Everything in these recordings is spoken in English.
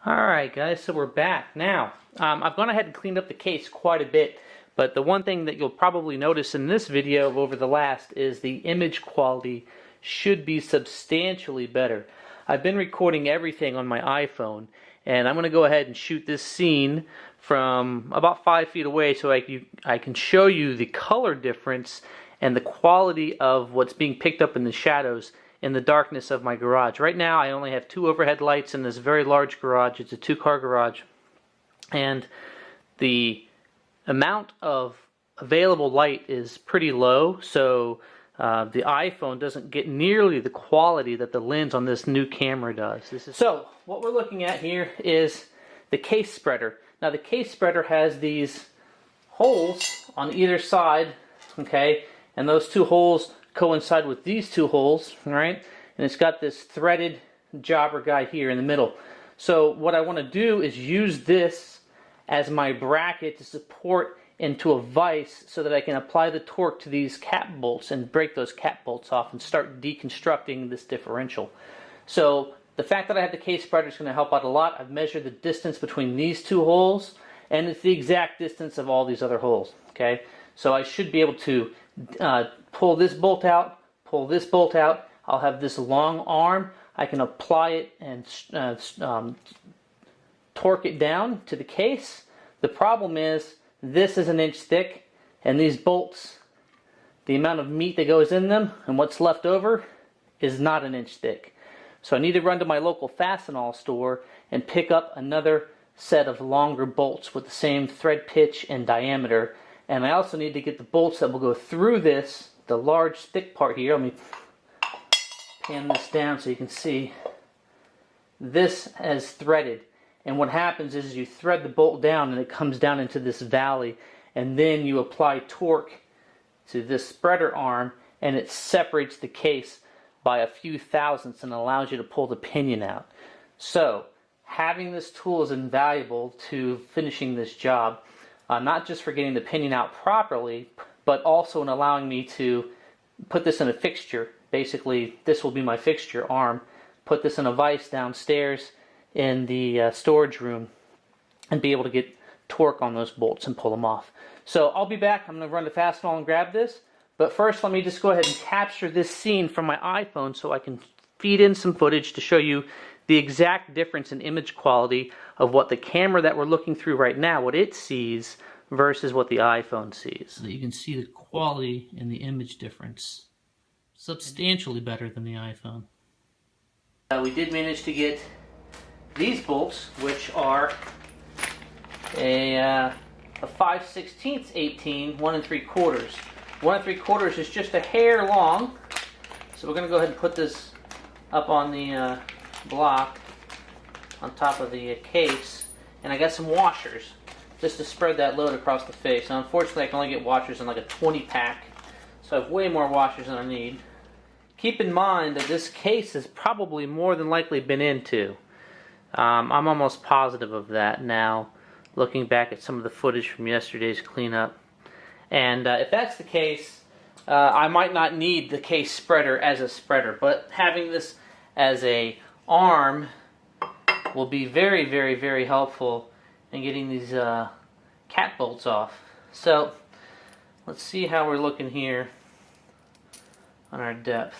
Alright guys, so we're back. Now, I've gone ahead and cleaned up the case quite a bit, but the one thing that you'll probably notice in this video over the last is the image quality should be substantially better. I've been recording everything on my iPhone, and I'm going to go ahead and shoot this scene from about 5 feet away so I can show you the color difference and the quality of what's being picked up in the shadows in the darkness of my garage. Right now I only have 2 overhead lights in this very large garage. It's a 2-car garage, and the amount of available light is pretty low, so the iPhone doesn't get nearly the quality that the lens on this new camera does. So what we're looking at here is the case spreader. Now the case spreader has these holes on either side, okay, and those 2 holes coincide with these 2 holes, right? And it's got this threaded jobber guy here in the middle. So what I want to do is use this as my bracket to support into a vise so that I can apply the torque to these cap bolts and break those cap bolts off and start deconstructing this differential. So the fact that I have the case spreader is going to help out a lot. I've measured the distance between these 2 holes, and it's the exact distance of all these other holes. Okay, so I should be able to pull this bolt out, pull this bolt out. I'll have this long arm. I can apply it and torque it down to the case. The problem is this is 1 inch thick, and these bolts, the amount of meat that goes in them and what's left over is not 1 inch thick. So I need to run to my local Fastenal store and pick up another set of longer bolts with the same thread pitch and diameter. And I also need to get the bolts that will go through this, the large thick part here. Let me pan this down so you can see. This has threaded, and what happens is you thread the bolt down and it comes down into this valley, and then you apply torque to this spreader arm and it separates the case by a few thousandths and allows you to pull the pinion out. So having this tool is invaluable to finishing this job. Not just for getting the pinion out properly, but also in allowing me to put this in a fixture. Basically, this will be my fixture arm. Put this in a vise downstairs in the storage room and be able to get torque on those bolts and pull them off. So I'll be back. I'm going to run to Fastenal and grab this. But first, let me just go ahead and capture this scene from my iPhone so I can feed in some footage to show you the exact difference in image quality of what the camera that we're looking through right now, what it sees, versus what the iPhone sees. So you can see the quality and the image difference. Substantially better than the iPhone. We did manage to get these bolts, which are a 5/16 18, 1 3/4. 1 3/4 is just a hair long. So we're going to go ahead and put this up on the block on top of the case, and I got some washers just to spread that load across the face. Now unfortunately I can only get washers in like a 20 pack, so I have way more washers than I need. Keep in mind that this case has probably more than likely been into. I'm almost positive of that now, looking back at some of the footage from yesterday's cleanup. And if that's the case, I might not need the case spreader as a spreader, but having this as a arm will be very, very, very helpful in getting these cap bolts off. So let's see how we're looking here on our depth.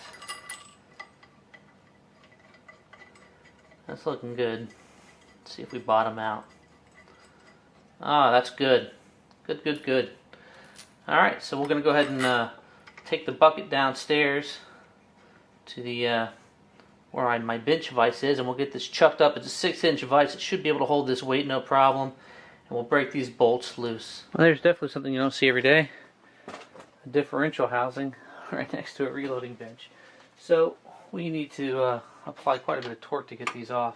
That's looking good. Let's see if we bottom out. Ah, that's good. Good, good, good. Alright, so we're going to go ahead and take the bucket downstairs to the where my bench vise is, and we'll get this chucked up. It's a 6-inch vise. It should be able to hold this weight no problem, and we'll break these bolts loose. Well, there's definitely something you don't see every day. A differential housing right next to a reloading bench. So we need to apply quite a bit of torque to get these off.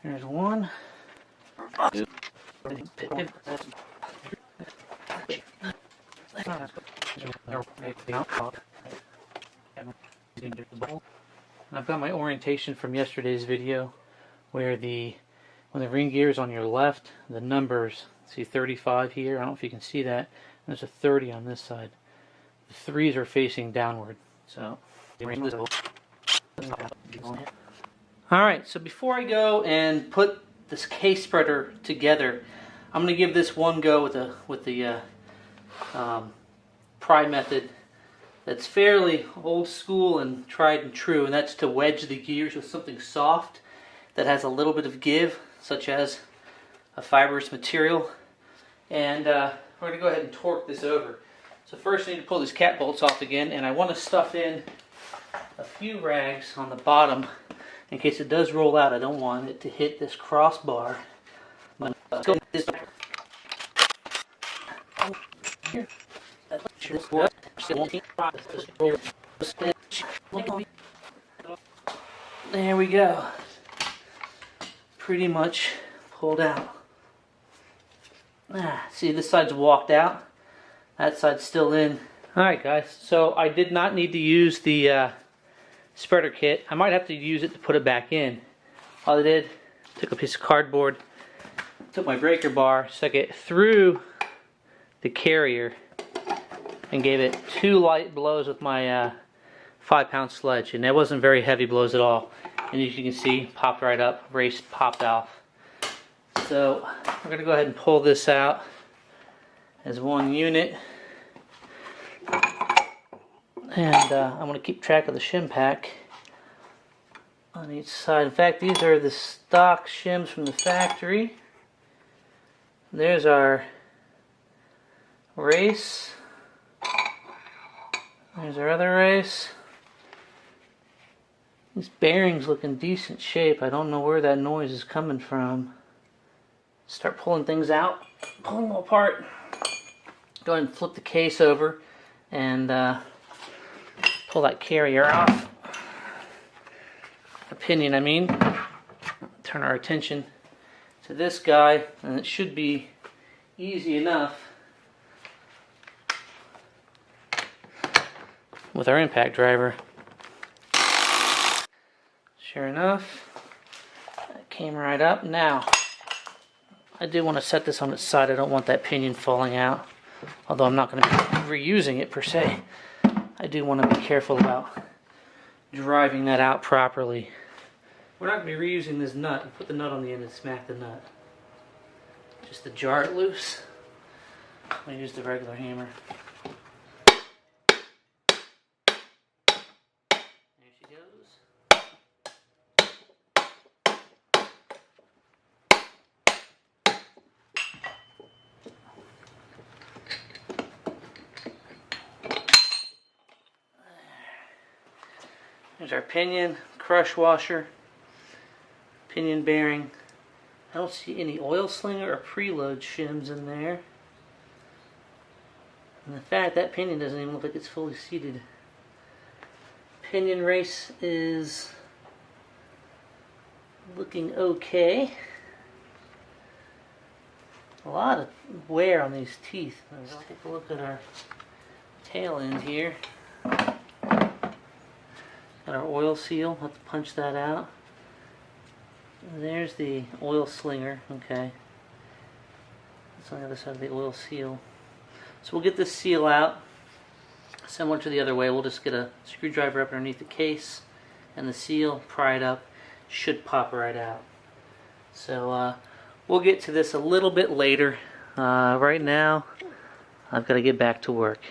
There's one. I've got my orientation from yesterday's video where when the ring gear is on your left, the numbers, see 35 here, I don't know if you can see that, and there's a 30 on this side. The 3s are facing downward. So Alright, so before I go and put this case spreader together, I'm going to give this one go with the pry method that's fairly old school and tried and true, and that's to wedge the gears with something soft that has a little bit of give, such as a fibrous material. And we're going to go ahead and torque this over. So first I need to pull these cat bolts off again, and I want to stuff in a few rags on the bottom in case it does roll out. I don't want it to hit this crossbar. There we go. Pretty much pulled out. See, this side's walked out. That side's still in. Alright guys, so I did not need to use the spreader kit. I might have to use it to put it back in. All I did, took a piece of cardboard, took my breaker bar, stuck it through the carrier, and gave it 2 light blows with my 5-pound sledge. And that wasn't very heavy blows at all. And as you can see, popped right up, race popped off. So we're going to go ahead and pull this out as one unit. And I'm going to keep track of the shim pack on each side. In fact, these are the stock shims from the factory. There's our race. There's our other race. These bearings look in decent shape. I don't know where that noise is coming from. Start pulling things out, pulling them apart. Go ahead and flip the case over and pull that carrier off. The pinion, I mean. Turn our attention to this guy, and it should be easy enough with our impact driver. Sure enough, that came right up. Now, I do want to set this on its side. I don't want that pinion falling out, although I'm not going to be reusing it per se. I do want to be careful about driving that out properly. We're not going to be reusing this nut. I put the nut on the end and smack the nut. Just to jar it loose. I'm going to use the regular hammer. There she goes. There's our pinion, crush washer, pinion bearing. I don't see any oil slinger or preload shims in there. And in fact, that pinion doesn't even look like it's fully seated. Pinion race is looking okay. A lot of wear on these teeth. Let's take a look at our tail end here. Got our oil seal, have to punch that out. There's the oil slinger, okay. That's on the other side of the oil seal. So we'll get this seal out, similar to the other way. We'll just get a screwdriver up underneath the case and the seal, pry it up, should pop right out. So we'll get to this a little bit later. Right now, I've got to get back to work.